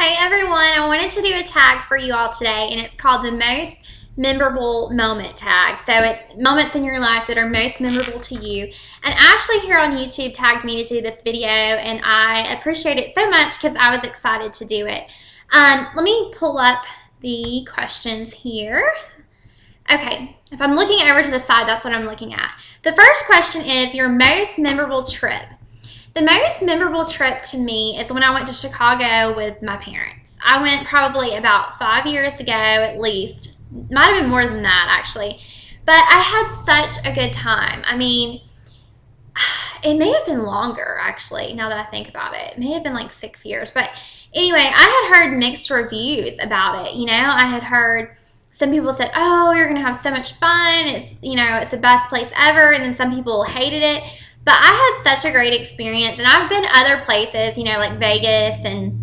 Hey everyone, I wanted to do a tag for you all today, and it's called the most memorable moment tag. So it's moments in your life that are most memorable to you. And Ashley here on YouTube tagged me to do this video, and I appreciate it so much because I was excited to do it. Let me pull up the questions here. Okay, if I'm looking over to the side, that's what I'm looking at. The first question is your most memorable trip. The most memorable trip to me is when I went to Chicago with my parents. I went probably about 5 years ago at least. Might have been more than that actually. But I had such a good time. I mean, it may have been longer actually, now that I think about it. It may have been like 6 years. But anyway, I had heard mixed reviews about it. You know, I had heard some people said, oh, you're going to have so much fun. It's, you know, it's the best place ever. And then some people hated it. But I had such a great experience, and I've been other places, you know, like Vegas and,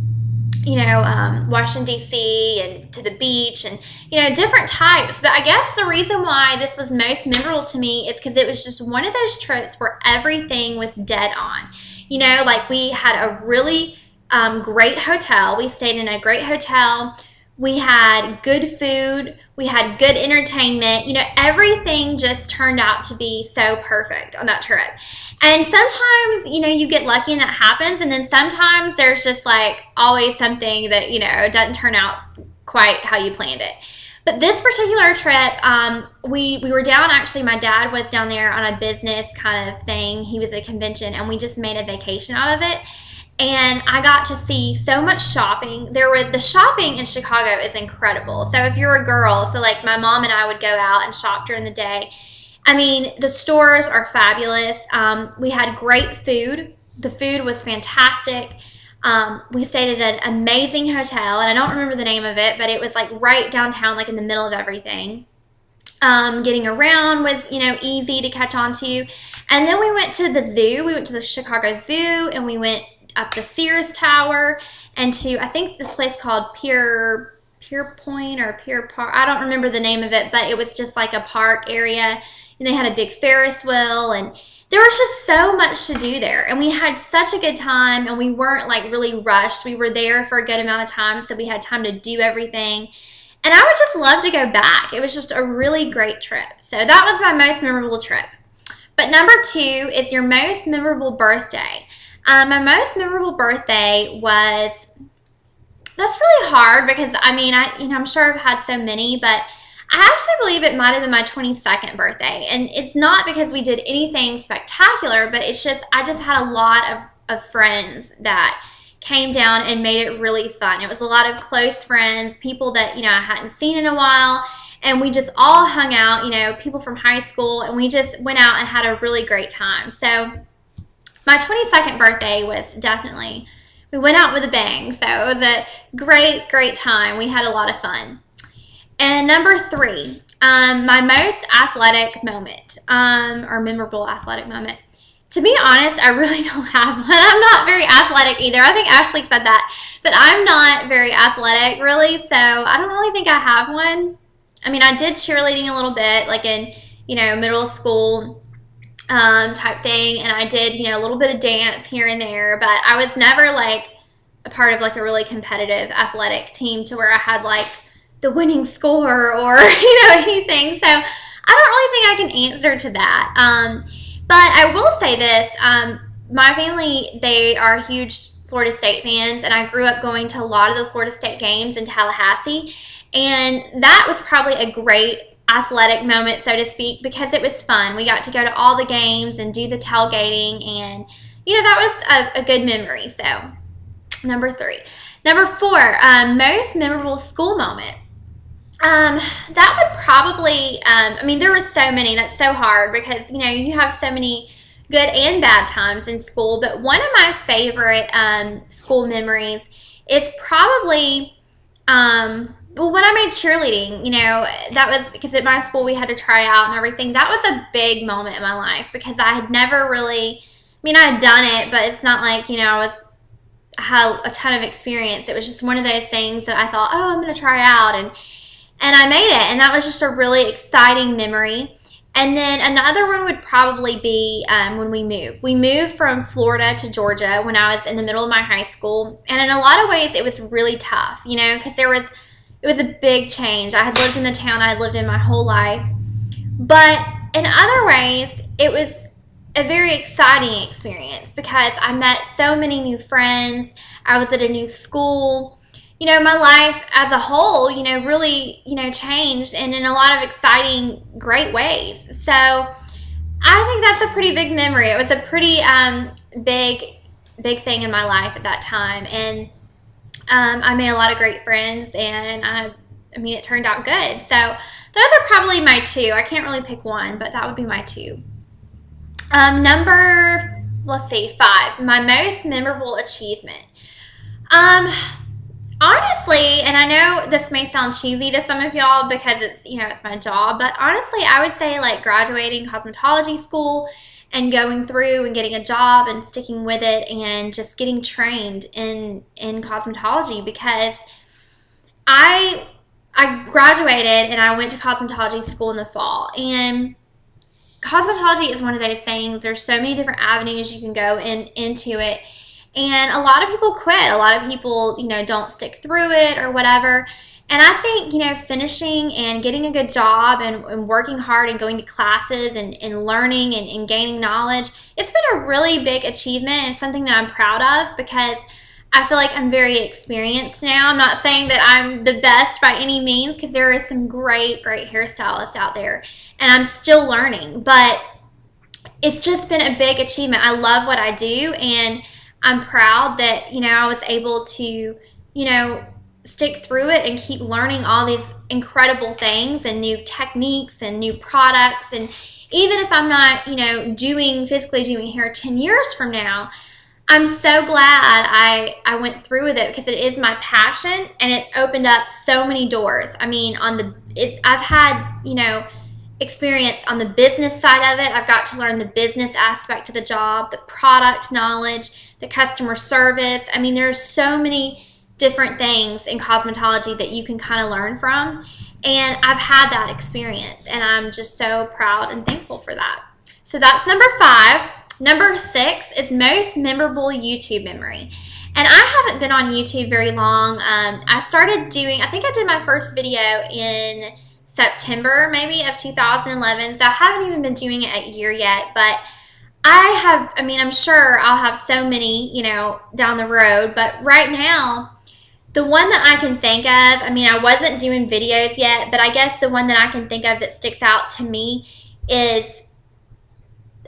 you know, Washington, D.C. and to the beach and, you know, different types. But I guess the reason why this was most memorable to me is because it was just one of those trips where everything was dead on. You know, like we had a really great hotel. We stayed in a great hotel. We had good food. We had good entertainment. You know, everything just turned out to be so perfect on that trip. And sometimes, you know, you get lucky and that happens. And then sometimes there's just like always something that, you know, doesn't turn out quite how you planned it. But this particular trip, we were down, actually, my dad was down there on a business kind of thing. He was at a convention, and we just made a vacation out of it. And I got to see so much shopping. The shopping in Chicago is incredible. So if you're a girl, so like my mom and I would go out and shop during the day. I mean, the stores are fabulous. We had great food. The food was fantastic. We stayed at an amazing hotel, and I don't remember the name of it, but it was like right downtown, like in the middle of everything. Getting around was, you know, easy to catch on to. And then we went to the zoo. We went to the Chicago Zoo, and we went up the Sears Tower and to, I think, this place called Pier Point or Pier Park. I don't remember the name of it, but it was just like a park area, and they had a big Ferris wheel, and there was just so much to do there, and we had such a good time, and we weren't like really rushed. We were there for a good amount of time, so we had time to do everything, and I would just love to go back. It was just a really great trip. So that was my most memorable trip. But number 2 is your most memorable birthday. My most memorable birthday was, that's really hard because, I mean, I'm sure I've had so many, but I actually believe it might have been my 22nd birthday. And it's not because we did anything spectacular, but it's just, I just had a lot of friends that came down and made it really fun. It was a lot of close friends, people that, you know, I hadn't seen in a while. And we just all hung out, you know, people from high school, and we just went out and had a really great time. So my 22nd birthday was definitely, we went out with a bang. So it was a great, great time. We had a lot of fun. And number 3, my most athletic moment, or memorable athletic moment. To be honest, I really don't have one. I'm not very athletic either. I think Ashley said that, but I'm not very athletic really, so I don't really think I have one. I mean, I did cheerleading a little bit, like in, you know, middle school type thing, and I did, you know, a little bit of dance here and there, but I was never like a part of like a really competitive athletic team to where I had like the winning score or, you know, anything. So I don't really think I can answer to that. But I will say this, my family, they are huge Florida State fans, and I grew up going to a lot of the Florida State games in Tallahassee, and that was probably a great athletic moment, so to speak, because it was fun. We got to go to all the games and do the tailgating, and, you know, that was a good memory. So number 3. Number 4, most memorable school moment. That would probably, I mean, there were so many. That's so hard because, you know, you have so many good and bad times in school. But one of my favorite school memories is probably, well, when I made cheerleading, you know, that was because at my school we had to try out and everything. That was a big moment in my life because I had never really, I mean, I had done it, but it's not like, you know, I had a ton of experience. It was just one of those things that I thought, oh, I'm going to try out, and I made it, and that was just a really exciting memory. And then another one would probably be when we moved. We moved from Florida to Georgia when I was in the middle of my high school. And in a lot of ways, it was really tough, you know, because it was a big change. I had lived in the town I had lived in my whole life. But in other ways, it was a very exciting experience because I met so many new friends. I was at a new school. You know, my life as a whole, you know, really, you know, changed and in a lot of exciting, great ways. So I think that's a pretty big memory. It was a pretty big thing in my life at that time. And I made a lot of great friends, and I mean, it turned out good. So those are probably my two. I can't really pick one, but that would be my two. Let's see, 5, my most memorable achievement. Honestly, and I know this may sound cheesy to some of y'all because it's, you know, it's my job, but honestly, I would say like graduating cosmetology school and going through and getting a job and sticking with it and just getting trained in cosmetology, because I graduated and I went to cosmetology school in the fall, and cosmetology is one of those things. There's so many different avenues you can go into it. And a lot of people quit. A lot of people, you know, don't stick through it or whatever. And I think, you know, finishing and getting a good job and working hard and going to classes and learning and gaining knowledge, it's been a really big achievement and something that I'm proud of, because I feel like I'm very experienced now. I'm not saying that I'm the best by any means, because there are some great hairstylists out there, and I'm still learning. But it's just been a big achievement. I love what I do, and I'm proud that, you know, I was able to, you know, stick through it and keep learning all these incredible things and new techniques and new products. And even if I'm not, you know, physically doing hair 10 years from now, I'm so glad I went through with it, because it is my passion and it's opened up so many doors. I mean, I've had, you know, experience on the business side of it. I've got to learn the business aspect of the job, the product knowledge, the customer service. I mean, there's so many different things in cosmetology that you can kind of learn from. And I've had that experience, and I'm just so proud and thankful for that. So that's number 5. Number 6 is most memorable YouTube memory. And I haven't been on YouTube very long. I think I did my first video in September maybe of 2011. So I haven't even been doing it a year yet, but I'm sure I'll have so many, you know, down the road. But right now, the one that I can think of, I wasn't doing videos yet, but I guess the one that I can think of that sticks out to me is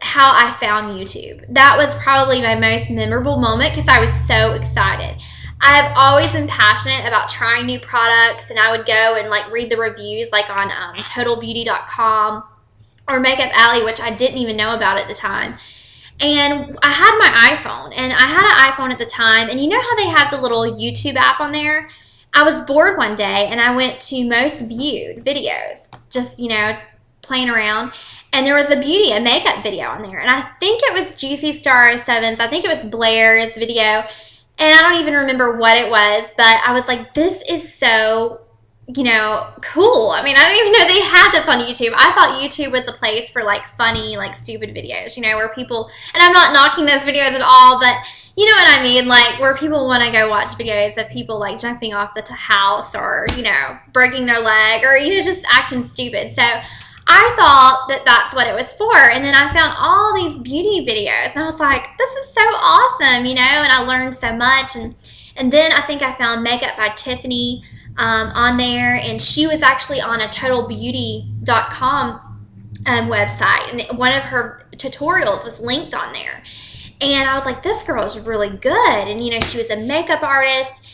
how I found YouTube. That was probably my most memorable moment, because I was so excited. I've always been passionate about trying new products, and I would go and like read the reviews like on totalbeauty.com or Makeup Alley, which I didn't even know about at the time. And I had my iPhone, and I had an iPhone at the time, and you know how they have the little YouTube app on there? I was bored one day, and I went to most viewed videos, just, you know, playing around, and there was a makeup video on there, and I think it was Juicy Star 07's, I think it was Blair's video, and I don't even remember what it was, but I was like, this is so, you know, cool. I didn't even know they had this on YouTube. I thought YouTube was a place for like funny, like stupid videos, you know, where people, and I'm not knocking those videos at all, but you know what I mean, like where people want to go watch videos of people like jumping off the house, or, you know, breaking their leg, or, you know, just acting stupid. So I thought that that's what it was for. And then I found all these beauty videos, and I was like, this is so awesome, you know, and I learned so much. And then I think I found Makeup by Tiffany on there, and she was actually on a totalbeauty.com website, and one of her tutorials was linked on there. And I was like, this girl is really good. And, you know, she was a makeup artist,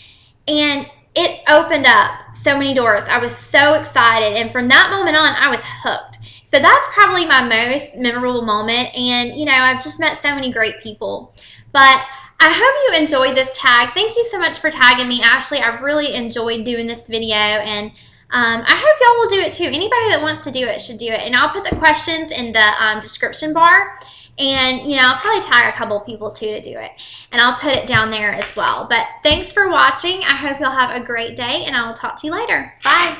and it opened up so many doors. I was so excited. And from that moment on, I was hooked. So that's probably my most memorable moment. And, you know, I've just met so many great people. But I hope you enjoyed this tag. Thank you so much for tagging me, Ashley. I've really enjoyed doing this video. And I hope y'all will do it too. Anybody that wants to do it should do it. And I'll put the questions in the description bar. And, you know, I'll probably tag a couple people too to do it. And I'll put it down there as well. But thanks for watching. I hope y'all have a great day, and I will talk to you later. Bye.